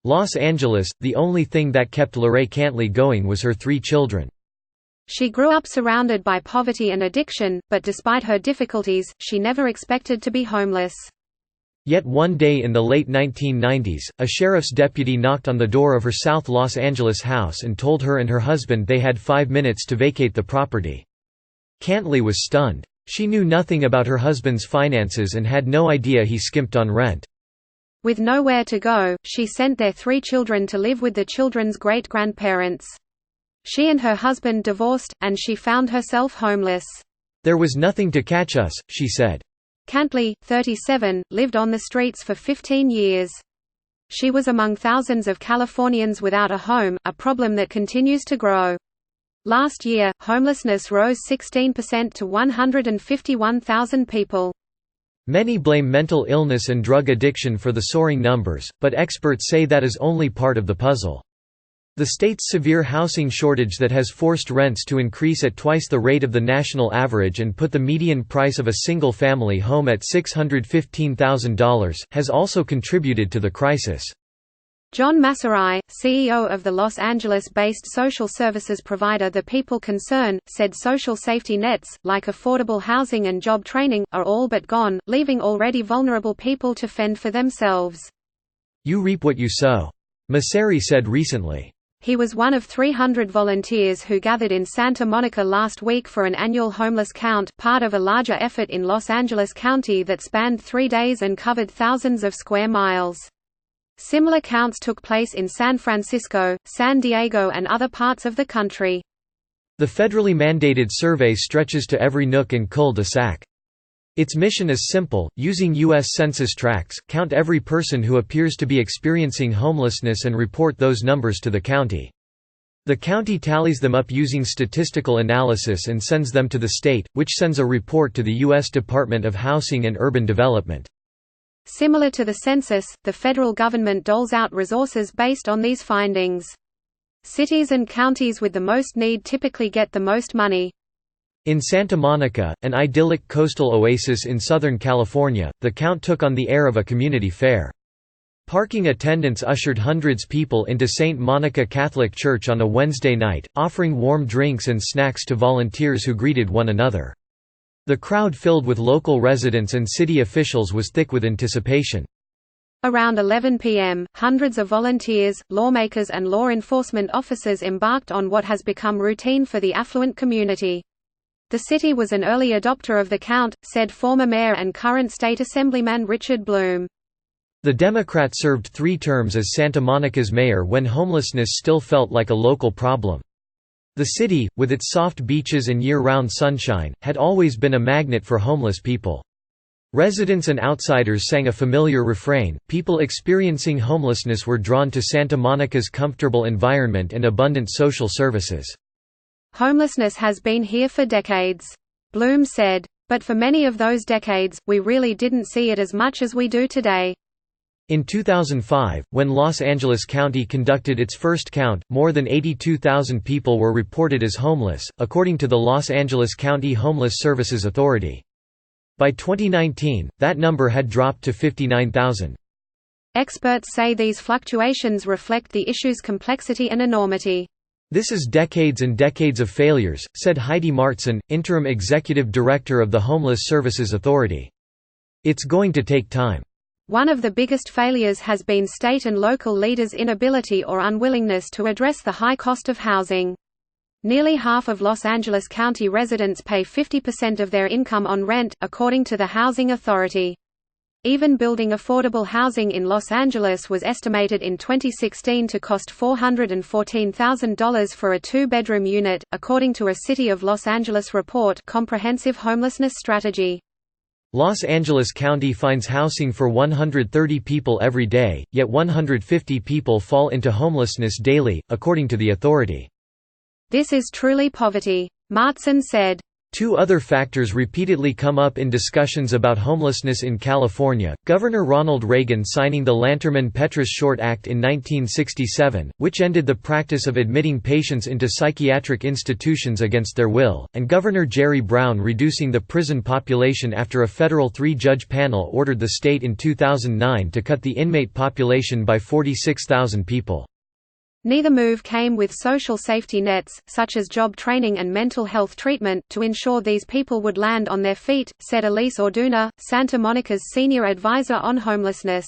Los Angeles, the only thing that kept LaRae Cantley going was her 3 children. She grew up surrounded by poverty and addiction, but despite her difficulties, she never expected to be homeless. Yet one day in the late 1990s, a sheriff's deputy knocked on the door of her South Los Angeles house and told her and her husband they had 5 minutes to vacate the property. Cantley was stunned. She knew nothing about her husband's finances and had no idea he skimped on rent. With nowhere to go, she sent their 3 children to live with the children's great-grandparents. She and her husband divorced, and she found herself homeless. "There was nothing to catch us," she said. Cantley, 37, lived on the streets for 15 years. She was among thousands of Californians without a home, a problem that continues to grow. Last year, homelessness rose 16% to 151,000 people. Many blame mental illness and drug addiction for the soaring numbers, but experts say that is only part of the puzzle. The state's severe housing shortage that has forced rents to increase at twice the rate of the national average and put the median price of a single-family home at $615,000, has also contributed to the crisis. John Massarai, CEO of the Los Angeles-based social services provider The People Concern, said social safety nets, like affordable housing and job training, are all but gone, leaving already vulnerable people to fend for themselves. "You reap what you sow," Massarai said recently. He was one of 300 volunteers who gathered in Santa Monica last week for an annual homeless count, part of a larger effort in Los Angeles County that spanned 3 days and covered thousands of square miles. Similar counts took place in San Francisco, San Diego and other parts of the country. The federally mandated survey stretches to every nook and cul-de-sac. Its mission is simple: using U.S. Census tracts, count every person who appears to be experiencing homelessness and report those numbers to the county. The county tallies them up using statistical analysis and sends them to the state, which sends a report to the U.S. Department of Housing and Urban Development. Similar to the census, the federal government doles out resources based on these findings. Cities and counties with the most need typically get the most money. In Santa Monica, an idyllic coastal oasis in Southern California, the count took on the air of a community fair. Parking attendants ushered hundreds of people into St. Monica Catholic Church on a Wednesday night, offering warm drinks and snacks to volunteers who greeted one another. The crowd filled with local residents and city officials was thick with anticipation. Around 11 p.m., hundreds of volunteers, lawmakers and law enforcement officers embarked on what has become routine for the affluent community. The city was an early adopter of the count, said former mayor and current state assemblyman Richard Bloom. The Democrat served 3 terms as Santa Monica's mayor when homelessness still felt like a local problem. The city, with its soft beaches and year-round sunshine, had always been a magnet for homeless people. Residents and outsiders sang a familiar refrain: people experiencing homelessness were drawn to Santa Monica's comfortable environment and abundant social services. Homelessness has been here for decades, Bloom said. But for many of those decades, we really didn't see it as much as we do today. In 2005, when Los Angeles County conducted its first count, more than 82,000 people were reported as homeless, according to the Los Angeles County Homeless Services Authority. By 2019, that number had dropped to 59,000. Experts say these fluctuations reflect the issue's complexity and enormity. "This is decades and decades of failures," said Heidi Martson, interim executive director of the Homeless Services Authority. "It's going to take time." One of the biggest failures has been state and local leaders' inability or unwillingness to address the high cost of housing. Nearly half of Los Angeles County residents pay 50% of their income on rent, according to the Housing Authority. Even building affordable housing in Los Angeles was estimated in 2016 to cost $414,000 for a 2-bedroom unit, according to a City of Los Angeles report, Comprehensive Homelessness Strategy. Los Angeles County finds housing for 130 people every day, yet 150 people fall into homelessness daily, according to the authority. This is truly poverty, Martson said. Two other factors repeatedly come up in discussions about homelessness in California: Governor Ronald Reagan signing the Lanterman-Petrus Short Act in 1967, which ended the practice of admitting patients into psychiatric institutions against their will, and Governor Jerry Brown reducing the prison population after a federal 3-judge panel ordered the state in 2009 to cut the inmate population by 46,000 people. Neither move came with social safety nets, such as job training and mental health treatment, to ensure these people would land on their feet, said Elise Orduna, Santa Monica's senior advisor on homelessness.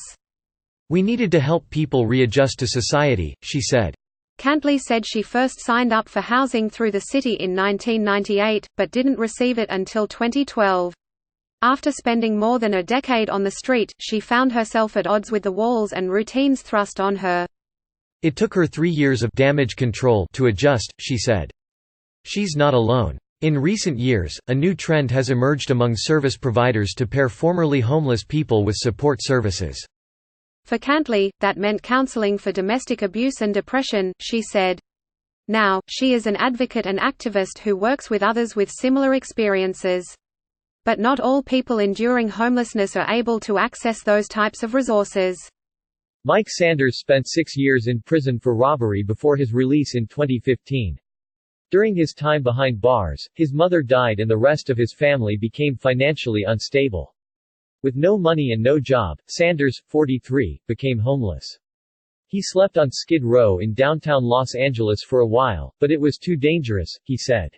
"We needed to help people readjust to society," she said. Cantley said she first signed up for housing through the city in 1998, but didn't receive it until 2012. After spending more than a decade on the street, she found herself at odds with the walls and routines thrust on her. It took her 3 years of damage control to adjust, she said. She's not alone. In recent years, a new trend has emerged among service providers to pair formerly homeless people with support services. For Cantley, that meant counseling for domestic abuse and depression, she said. Now, she is an advocate and activist who works with others with similar experiences. But not all people enduring homelessness are able to access those types of resources. Mike Sanders spent 6 years in prison for robbery before his release in 2015. During his time behind bars, his mother died and the rest of his family became financially unstable. With no money and no job, Sanders, 43, became homeless. He slept on Skid Row in downtown Los Angeles for a while, but it was too dangerous, he said.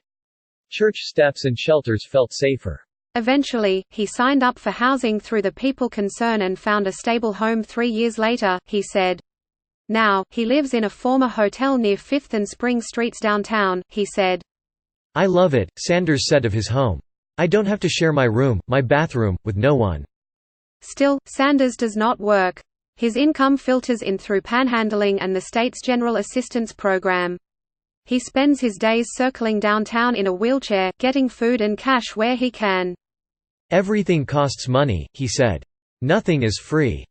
Church steps and shelters felt safer. Eventually, he signed up for housing through the People Concern and found a stable home 3 years later, he said. Now, he lives in a former hotel near 5th and Spring Streets downtown, he said. "I love it," Sanders said of his home. "I don't have to share my room, my bathroom, with no one." Still, Sanders does not work. His income filters in through panhandling and the state's General Assistance Program. He spends his days circling downtown in a wheelchair, getting food and cash where he can. "Everything costs money," he said. "Nothing is free."